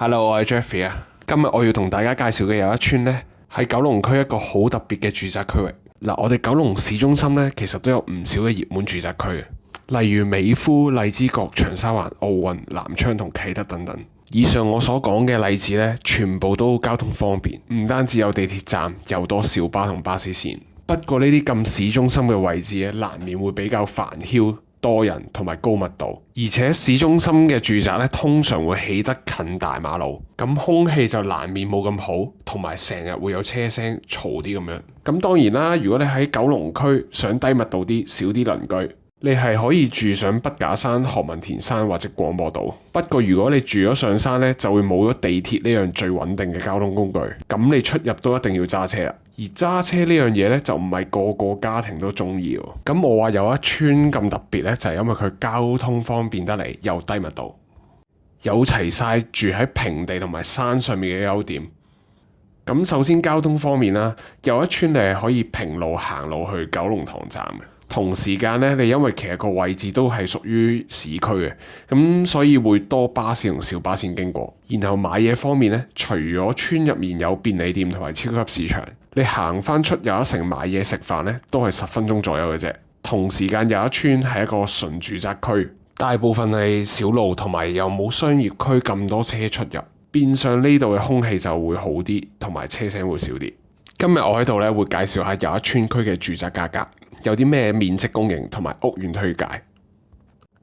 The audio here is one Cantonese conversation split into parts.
Hello，我係 Jeffrey 啊。今日我要同大家介紹嘅有一村呢，係九龍區一個好特別嘅住宅區域。嗱，我哋九龍市中心呢，其實都有唔少嘅熱門住宅區嘅，例如美孚、荔枝角、長沙灣、奧運、南昌同啟德等等。以上我所講嘅例子呢，全部都交通方便，唔單止有地鐵站，又多小巴同巴士線。不過呢啲咁市中心嘅位置咧，難免會比較煩囂、多人同埋高密度，而且市中心嘅住宅咧，通常會起得近大馬路，咁空氣就難免冇咁好，同埋成日會有車聲嘈啲咁樣。咁當然啦，如果你喺九龍區想低密度啲、少啲鄰居，你係可以住上筆架山、何文田山或者廣播道。不過如果你住咗上山咧，就會冇咗地鐵呢樣最穩定嘅交通工具，咁你出入都一定要揸車啦。而揸車呢樣嘢咧，就唔係個個家庭都中意喎。咁我話有一村咁特別咧，就係因為佢交通方便得嚟，又低密度，有齊晒住喺平地同埋山上面嘅優點。咁首先交通方面啦，有一村你係可以平路行路去九龍塘站嘅。同時間咧，你因為其實個位置都係屬於市區嘅，咁所以會多巴士同小巴線經過。然後買嘢方面咧，除咗村入面有便利店同埋超級市場，你行翻出又一城買嘢食飯咧，都係10分鐘左右嘅啫。同時間有一村係一個純住宅區，大部分係小路同埋又冇商業區咁多車出入，變相呢度嘅空氣就會好啲，同埋車聲會少啲。今日我喺度咧會介紹下有一村區嘅住宅價格，有啲咩面積供應同埋屋苑推介。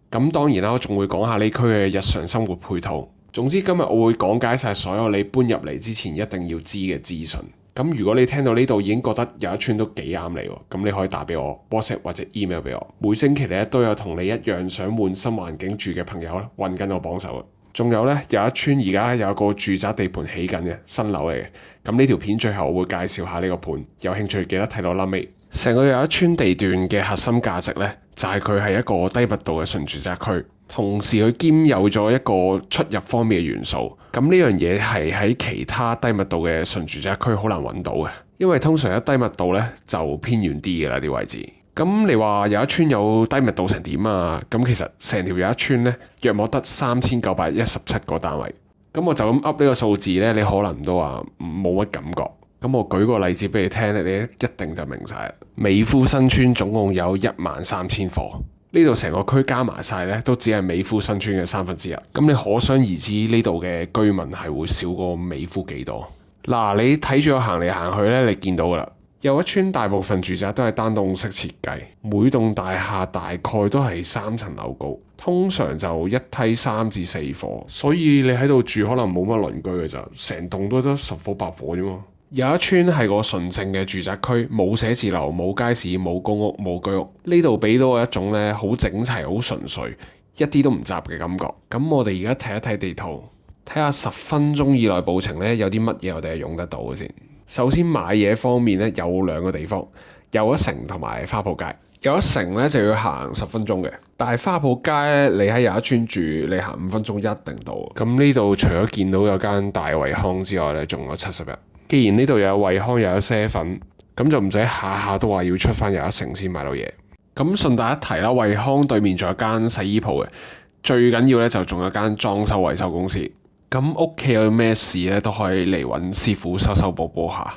咁當然啦，我仲會講下呢區嘅日常生活配套。總之今日我會講解晒所有你搬入嚟之前一定要知嘅資訊。咁如果你聽到呢度已經覺得有一村都幾啱你喎，咁你可以打俾我 WhatsApp 或者 email 俾我。每星期咧都有同你一樣想換新環境住嘅朋友咧揾緊我幫手嘅。仲有咧，有一村而家有一個住宅地盤起緊嘅新樓嚟嘅，咁呢條片最後我會介紹下呢個盤，有興趣記得睇到臨尾。成個有一村地段嘅核心價值咧，就係佢係一個低密度嘅純住宅區，同時佢兼有咗一個出入方面嘅元素。咁呢樣嘢係喺其他低密度嘅純住宅區好難揾到嘅，因為通常一低密度咧就偏遠啲嘅啦啲位置。咁你話有一村有低密度成點啊？咁其實成條有一村咧，約莫得3917個單位。咁我就咁噏呢個數字咧，你可能都話冇乜感覺。咁我舉個例子俾你聽咧，你一定就明晒啦。美孚新村總共有13000伙，呢度成個區加埋晒咧，都只係美孚新村嘅1/3。咁你可想而知呢度嘅居民係會少過美孚幾多？嗱，你睇住我行嚟行去咧，你見到噶啦。有一村大部分住宅都係單棟式設計，每棟大廈大概都係3層樓高，通常就一梯3至4伙，所以你喺度住可能冇乜鄰居嘅咋，成棟都得10伙8伙啫嘛。有一村係個純正嘅住宅區，冇寫字樓、冇街市、冇公屋、冇居屋，呢度俾到我一種咧好整齊、好純粹，一啲都唔雜嘅感覺。咁我哋而家睇一睇地圖，睇下10分鐘以內步程咧有啲乜嘢我哋係用得到嘅先。首先買嘢方面咧有2個地方，又一城同埋花圃街。又一城咧就要行10分鐘嘅，但係花圃街咧你喺有一村住，你行5分鐘一定到。咁呢度除咗見到有間大惠康之外咧，仲有70日。既然呢度有惠康又有7粉，咁就唔使下下都話要出翻有一城先買到嘢。咁順帶一提啦，惠康對面仲有間洗衣鋪嘅，最緊要咧就仲有間裝修維修公司。咁屋企有咩事咧，都可以嚟揾師傅修修補補下，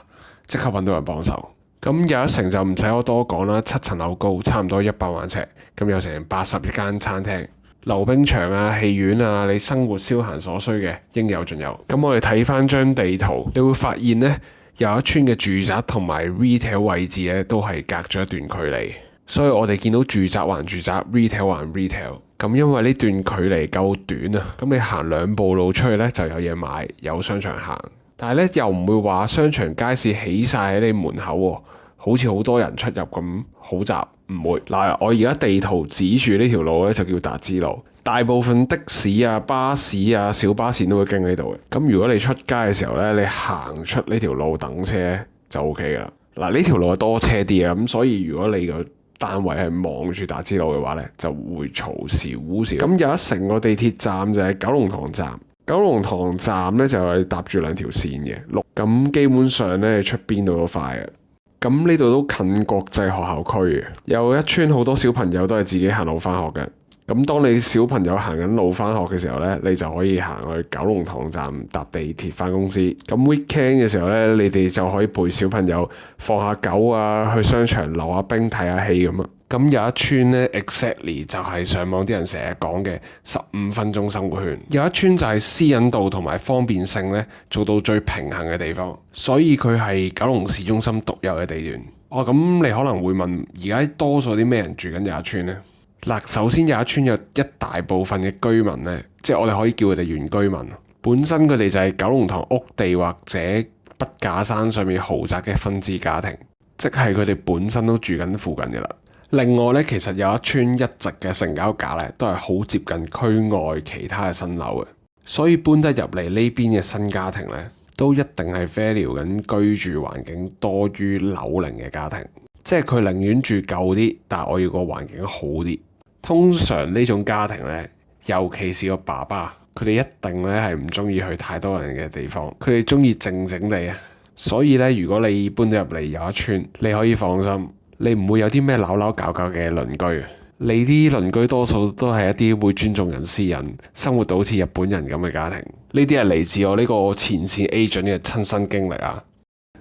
即刻揾到人幫手。咁有一城就唔使我多講啦，7層樓高，差唔多100萬尺，咁有成81間餐廳、溜冰場啊、戲院啊，你生活消閒所需嘅應有盡有。咁我哋睇翻張地圖，你會發現呢，有一村嘅住宅同埋 retail 位置咧都係隔咗一段距離，所以我哋見到住宅還住宅，retail 還 retail。咁因為呢段距離夠短啊，咁你行2步路出去咧就有嘢買，有商場行。但係咧又唔會話商場街市起晒喺你門口喎，好似好多人出入咁好雜，唔會。嗱，我而家地圖指住呢條路咧就叫達之路，大部分的士啊、巴士啊、小巴線都會經呢度嘅。咁如果你出街嘅時候咧，你行出呢條路等車就 OK 噶啦。嗱，呢條路係多車啲啊，咁所以如果你個單位係望住達之路嘅話咧，就會嘈少少。咁有一城個地鐵站就係九龍塘站。九龍塘站咧就係搭住2條線嘅，咁基本上咧出邊度都快嘅。咁呢度都近國際學校區嘅，有一村好多小朋友都係自己行路返學嘅。咁當你小朋友行緊路返學嘅時候呢，你就可以行去九龍塘站搭地鐵返公司。咁 weekend 嘅時候呢，你哋就可以陪小朋友放下狗啊，去商場溜下冰睇下戲咁啊。咁有一村呢 exactly 就係上網啲人成日講嘅15分鐘生活圈。有一村就係私隱度同埋方便性呢做到最平衡嘅地方，所以佢係九龍市中心獨有嘅地段。咁你可能會問，而家多數啲咩人住緊有一村呢？嗱，首先有一村有一大部分嘅居民呢，即係我哋可以叫佢哋原居民，本身佢哋就係九龍塘屋地或者筆架山上面豪宅嘅分支家庭，即係佢哋本身都住緊附近嘅啦。另外呢，其實有一村一直嘅成交價呢，都係好接近區外其他嘅新樓嘅，所以搬得入嚟呢邊嘅新家庭呢，都一定係 value 緊居住環境多於樓齡嘅家庭，即係佢寧願住舊啲，但係我要個環境好啲。通常呢種家庭呢，尤其是個爸爸，佢哋一定呢係唔中意去太多人嘅地方，佢哋中意靜靜地啊。所以呢，如果你搬咗入嚟有一村，你可以放心。你唔會有啲咩鬧搞嘅鄰居，你啲鄰居多數都係一啲會尊重人私隱、生活到好似日本人咁嘅家庭。呢啲係嚟自我呢個前線 agent 嘅親身經歷啊。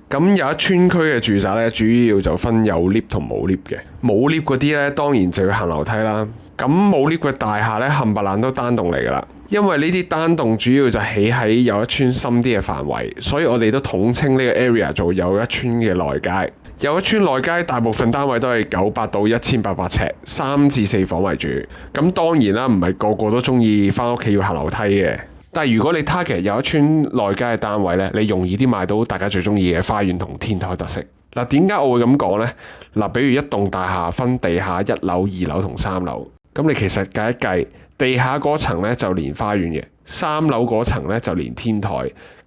咁有一村區嘅住宅呢，主要就分有 lift 同冇 lift 嘅。冇 lift 嗰啲呢，當然就要行樓梯啦。咁冇 lift 嘅大廈呢，冚唪唥都單棟嚟噶啦。因為呢啲單棟主要就起喺有一村深啲嘅範圍，所以我哋都統稱呢個 area 做有一村嘅內街。有一村內街大部分單位都係900到1800尺，3至4房為主。咁當然啦，唔係個個都中意返屋企要行樓梯嘅。但係如果你 target 有一村內街嘅單位呢，你容易啲買到大家最中意嘅花園同天台特色。嗱，點解我會咁講呢？嗱，比如一棟大廈分地下1樓、2樓同3樓，咁你其實計一計，地下嗰層呢就連花園嘅，3樓嗰層呢就連天台，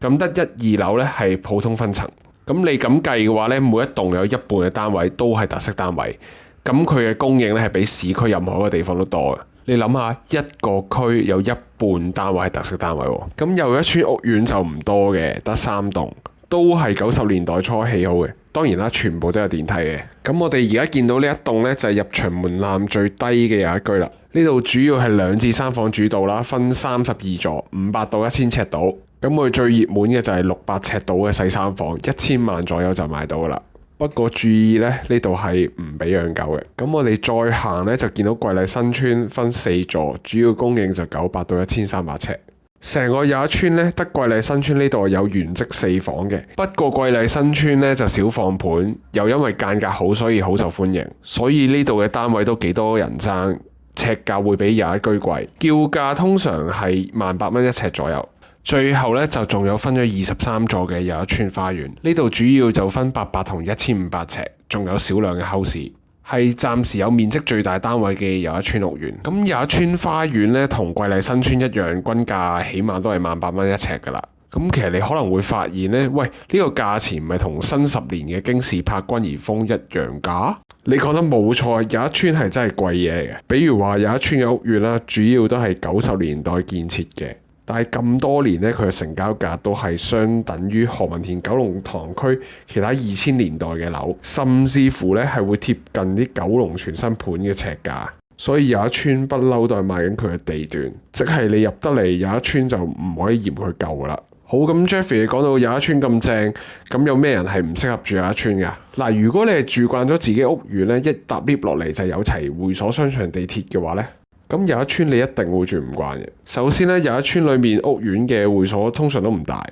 咁得1、2樓呢係普通分層。咁你咁計嘅話呢，每一棟有一半嘅單位都係特色單位，咁佢嘅供應呢係比市區任何一個地方都多嘅。你諗下，一個區有一半單位係特色單位，咁又一村屋苑就唔多嘅，得3棟，都係90年代初起好嘅。當然啦，全部都有電梯嘅。咁我哋而家見到呢一棟呢，就係入場門檻最低嘅有一居啦。呢度主要係2至3房主導啦，分32座，500到1000尺度。咁佢最熱門嘅就係600尺度嘅細3房，1000萬左右就買到噶啦。不過注意呢，呢度係唔俾養狗嘅。咁我哋再行呢，就見到桂麗新村分4座，主要供應就900到1300尺。成個有一村呢，得桂麗新村呢度有原則4房嘅。不過桂麗新村呢就少放盤，又因為間隔好，所以好受歡迎。所以呢度嘅單位都幾多人爭，尺價會比有一居貴，叫價通常係18,000蚊一尺左右。最後呢，就仲有分咗23座嘅有一村花園，呢度主要就分800同1500尺，仲有少量嘅 house，係暫時有面積最大單位嘅有一村屋苑。咁有一村花園呢，同桂麗新村一樣，均價起碼都係18,000蚊一尺噶啦。咁其實你可能會發現呢，喂，呢個價錢唔係同新10年嘅京士柏君怡峰一樣價？你講得冇錯，有一村係真係貴嘢嚟嘅。比如話有一村嘅屋苑啦，主要都係90年代建設嘅。但係咁多年呢，佢嘅成交價都係相等於何文田九龍塘區其他2000年代嘅樓，甚至乎呢係會貼近啲九龍全新盤嘅尺價。所以有一村不嬲都係賣緊佢嘅地段，即係你入得嚟有一村就唔可以嫌佢舊啦。好，咁 Jeffrey 你講到有一村咁正，咁有咩人係唔適合住有一村㗎？嗱，如果你係住慣咗自己屋苑呢，一搭 lift 落嚟就有齊會所、商場、地鐵嘅話呢，咁有一村你一定會住唔慣嘅。首先呢，有一村裏面屋苑嘅會所通常都唔大，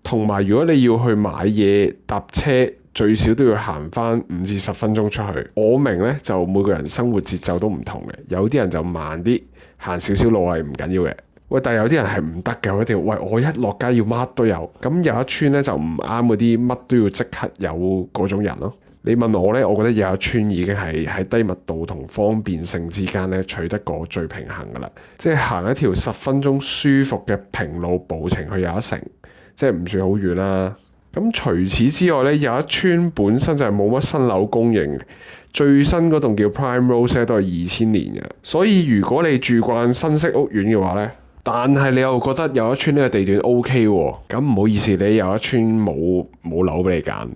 同埋如果你要去買嘢搭車，最少都要行翻5至10分鐘出去。我明呢，就每個人生活節奏都唔同嘅，有啲人就慢啲，行少少路係唔緊要嘅。喂，但係有啲人係唔得嘅，一定要喂我一落街要乜都有。咁有一村呢，就唔啱嗰啲乜都要即刻有嗰種人咯。你問我呢，我覺得有一村已經係喺低密度同方便性之間呢取得個最平衡噶啦。即係行一條10分鐘舒服嘅平路步程去有一城，即係唔算好遠啦。咁除此之外呢，有一村本身就係冇乜新樓供應，最新嗰棟叫 Prime Rose 都係2000年嘅。所以如果你住慣新式屋苑嘅話呢，但係你又覺得有一村呢個地段 OK 喎，咁唔好意思，你有一村冇樓俾你揀。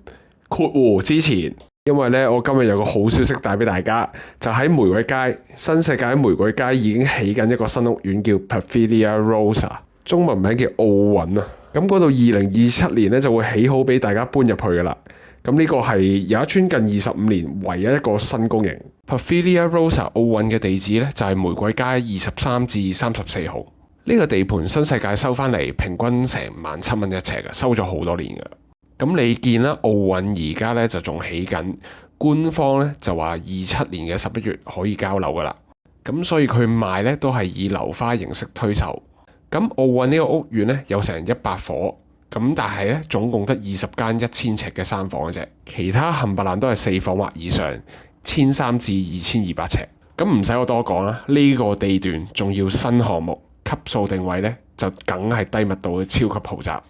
括弧之前因為咧，我今日有個好消息帶俾大家，就喺玫瑰街新世界喺玫瑰街已經起緊一個新屋苑，叫 Pavilia Rosa， 中文名叫奧韻啊。咁嗰度2027年咧就會起好俾大家搬入去噶啦。咁呢個係有一村近25年唯一一個新公營 Pavilia Rosa 奧韻嘅地址咧，就係玫瑰街23至34號。呢個地盤新世界收翻嚟，平均成17,000蚊一尺嘅，收咗好多年噶。咁你見啦，奧韻而家咧就仲起緊，官方咧就話27年嘅11月可以交樓噶啦。咁所以佢賣咧都係以樓花形式推售。咁奧韻呢個屋苑咧有成100伙，咁但係咧總共得20間1000尺嘅3房嘅啫，其他冚唪唥都係4房或以上，1300至2200尺。咁唔使我多講啦，呢個地段仲要新項目，級數定位咧就梗係低密度嘅超級豪宅。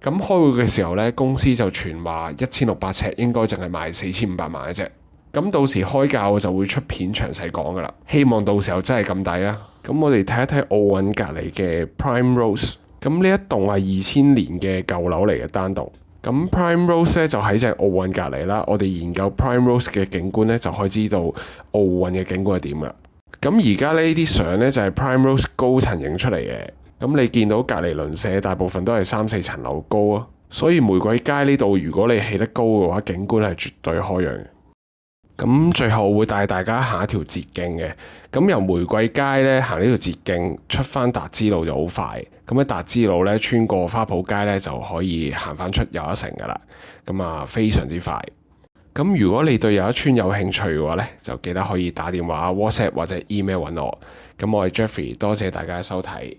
咁開會嘅時候咧，公司就傳話1600尺應該淨係賣4500萬嘅啫。咁到時開價我就會出片詳細講噶啦。希望到時候真係咁抵啊！咁我哋睇一睇奧韻隔離嘅 Prime Rose。咁呢一棟係2000年嘅舊樓嚟嘅單棟。咁 Prime Rose 咧就喺隻奧韻隔離啦。我哋研究 Prime Rose 嘅景觀咧，就可以知道奧韻嘅景觀係點噶。咁而家呢啲相咧就係 Prime Rose 高層影出嚟嘅。咁你見到隔離鄰舍大部分都係3-4層樓高啊，所以玫瑰街呢度如果你起得高嘅話，景觀係絕對開揚嘅。咁最後我會帶大家行一條捷徑嘅，咁由玫瑰街咧行呢條捷徑出翻達之路就好快，咁喺達之路咧穿過花圃街咧就可以行翻出又一城噶啦，咁啊非常之快。咁如果你對又一村有興趣嘅話咧，就記得可以打電話、WhatsApp 或者 email 揾我。咁我係 Jeffrey，多謝大家收睇。